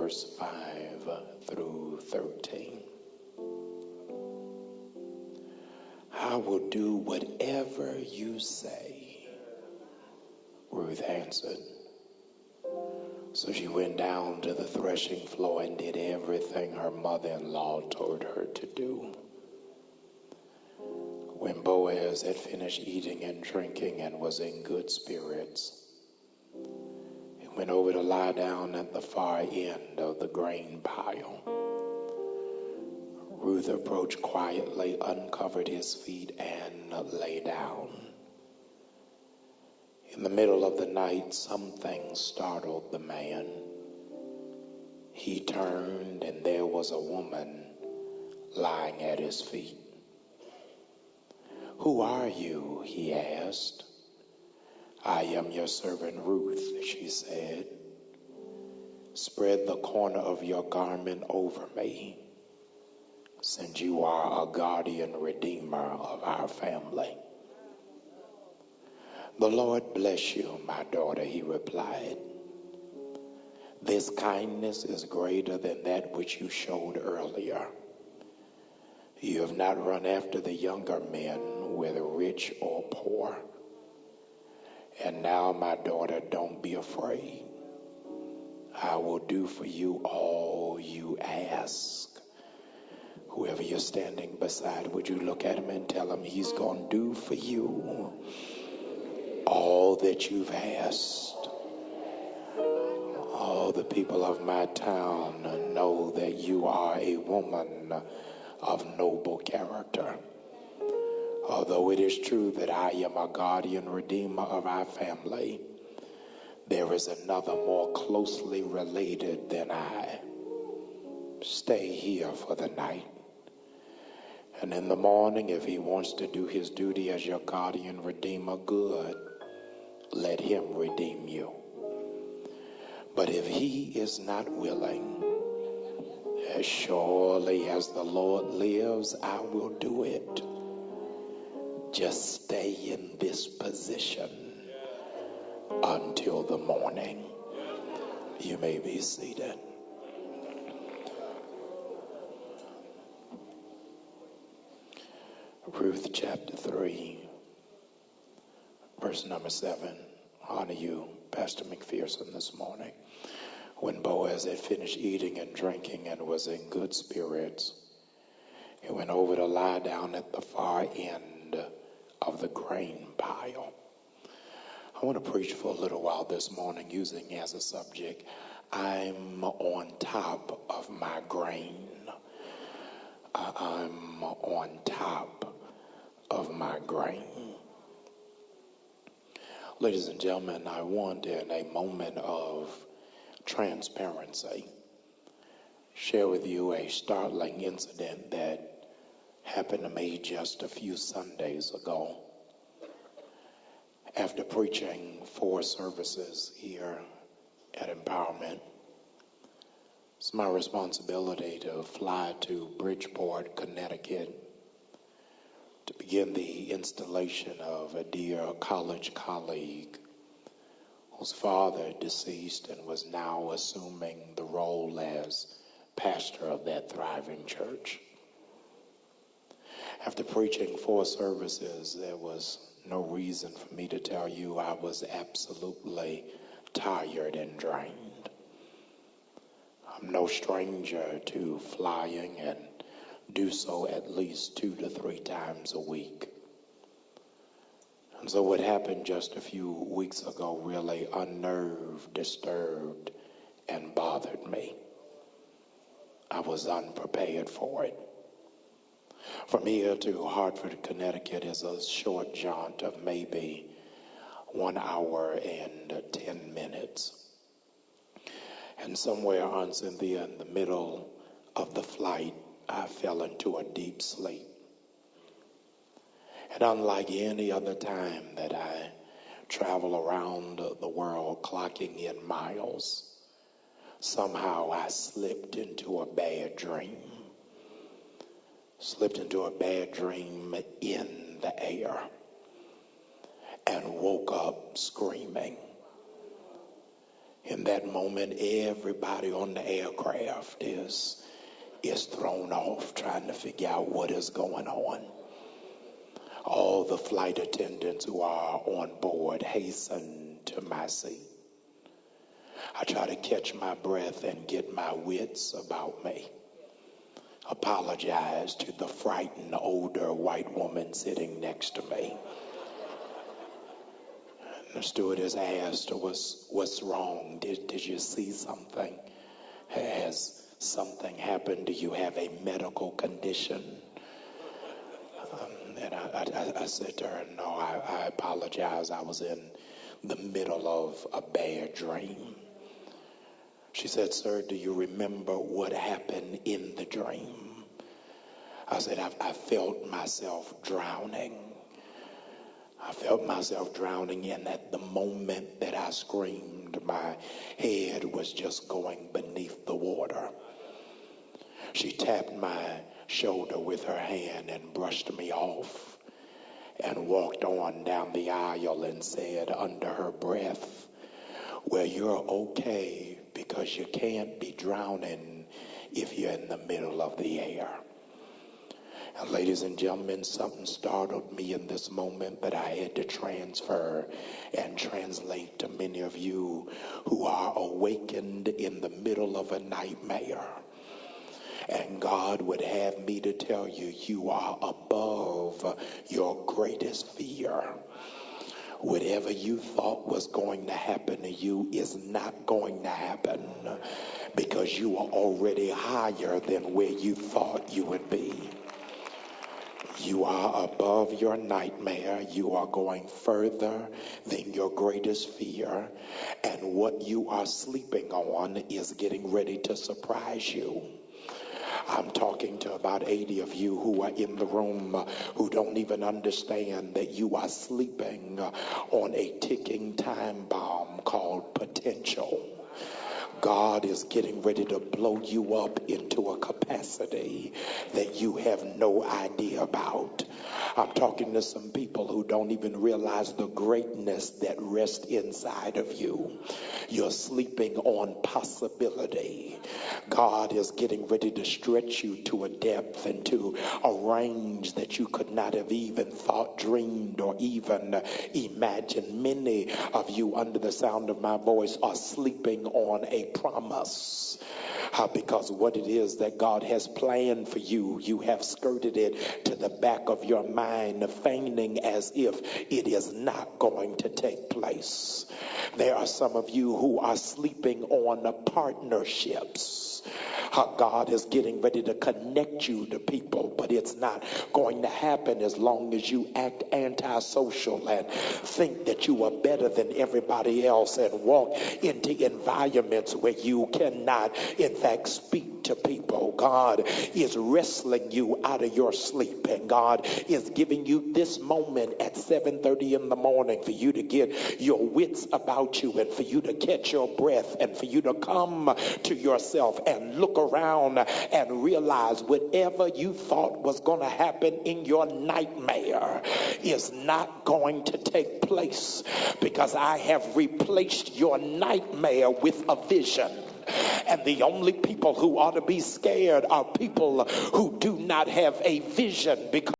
verse 5 through 13. I will do whatever you say, Ruth answered. So she went down to the threshing floor and did everything her mother-in-law told her to do. When Boaz had finished eating and drinking and was in good spirits, he went over to lie down at the far end of the grain pile. Ruth approached quietly, uncovered his feet, and lay down. In the middle of the night, something startled the man. He turned, and there was a woman lying at his feet. "Who are you?" he asked. "I am your servant Ruth," she said. "Spread the corner of your garment over me, since you are a guardian redeemer of our family." "The Lord bless you, my daughter," he replied. "This kindness is greater than that which you showed earlier. You have not run after the younger men, whether rich or poor. And now, my daughter, don't be afraid. I will do for you all you ask." Whoever you're standing beside, would you look at him and tell him he's going to do for you all that you've asked? All the people of my town know that you are a woman of noble character. Although it is true that I am a guardian redeemer of our family, there is another more closely related than I. Stay here for the night. And in the morning, if he wants to do his duty as your guardian redeemer, good. Let him redeem you. But if he is not willing, as surely as the Lord lives, I will do it. Just stay in this position until the morning. You may be seated. Ruth chapter 3, verse number 7. Honor you, Pastor McPherson, this morning. When Boaz had finished eating and drinking and was in good spirits, he went over to lie down at the far end of the grain pile. I want to preach for a little while this morning using as a subject, I'm on top of my grain. I'm on top of my grain. Ladies and gentlemen, I want in a moment of transparency share with you a startling incident that happened to me just a few Sundays ago. After preaching 4 services here at Empowerment, it's my responsibility to fly to Bridgeport, Connecticut, to begin the installation of a dear college colleague whose father deceased and was now assuming the role as pastor of that thriving church. After preaching 4 services, there was no reason for me to tell you I was absolutely tired and drained. I'm no stranger to flying and do so at least 2 to 3 times a week. And so what happened just a few weeks ago really unnerved, disturbed, and bothered me. I was unprepared for it. From here to Hartford, Connecticut is a short jaunt of maybe 1 hour and 10 minutes. And somewhere, Aunt Cynthia, in the middle of the flight, I fell into a deep sleep. And unlike any other time that I travel around the world clocking in miles, somehow I slipped into a bad dream. Slipped into a bad dream in the air and woke up screaming. In that moment, everybody on the aircraft is thrown off trying to figure out what is going on. All the flight attendants who are on board hasten to my seat. I try to catch my breath and get my wits about me. Apologize to the frightened older white woman sitting next to me. The stewardess asked, what's wrong? Did you see something? Has something happened? Do you have a medical condition? And I said to her, no, I apologize. I was in the middle of a bad dream. She said, sir, do you remember what happened in the dream? I said, I felt myself drowning. I felt myself drowning, and at the moment that I screamed, my head was just going beneath the water. She tapped my shoulder with her hand and brushed me off and walked on down the aisle and said under her breath, well, you're okay because you can't be drowning if you're in the middle of the air. And ladies and gentlemen, something startled me in this moment that I had to transfer and translate to many of you who are awakened in the middle of a nightmare. And God would have me to tell you, you are above your greatest fear. Whatever you thought was going to happen to you is not going to happen because you are already higher than where you thought you would be. You are above your nightmare. You are going further than your greatest fear. And what you are sleeping on is getting ready to surprise you. I'm talking to about 80 of you who are in the room who don't even understand that you are sleeping on a ticking time bomb called potential. God is getting ready to blow you up into a capacity that you have no idea about. I'm talking to some people who don't even realize the greatness that rests inside of you. You're sleeping on possibility. God is getting ready to stretch you to a depth and to a range that you could not have even thought, dreamed, or even imagined. Many of you under the sound of my voice are sleeping on a promise. Because what it is that God has planned for you, you have skirted it to the back of your mind, feigning as if it is not going to take place. There are some of you who are sleeping on partnerships. God is getting ready to connect you to people, but it's not going to happen as long as you act antisocial and think that you are better than everybody else and walk into environments where you cannot, in fact, speak to people. God is wrestling you out of your sleep, and God is giving you this moment at 7:30 in the morning for you to get your wits about you and for you to catch your breath and for you to come to yourself and look around and realize whatever you thought was going to happen in your nightmare is not going to take place, because I have replaced your nightmare with a vision. And the only people who ought to be scared are people who do not have a vision, because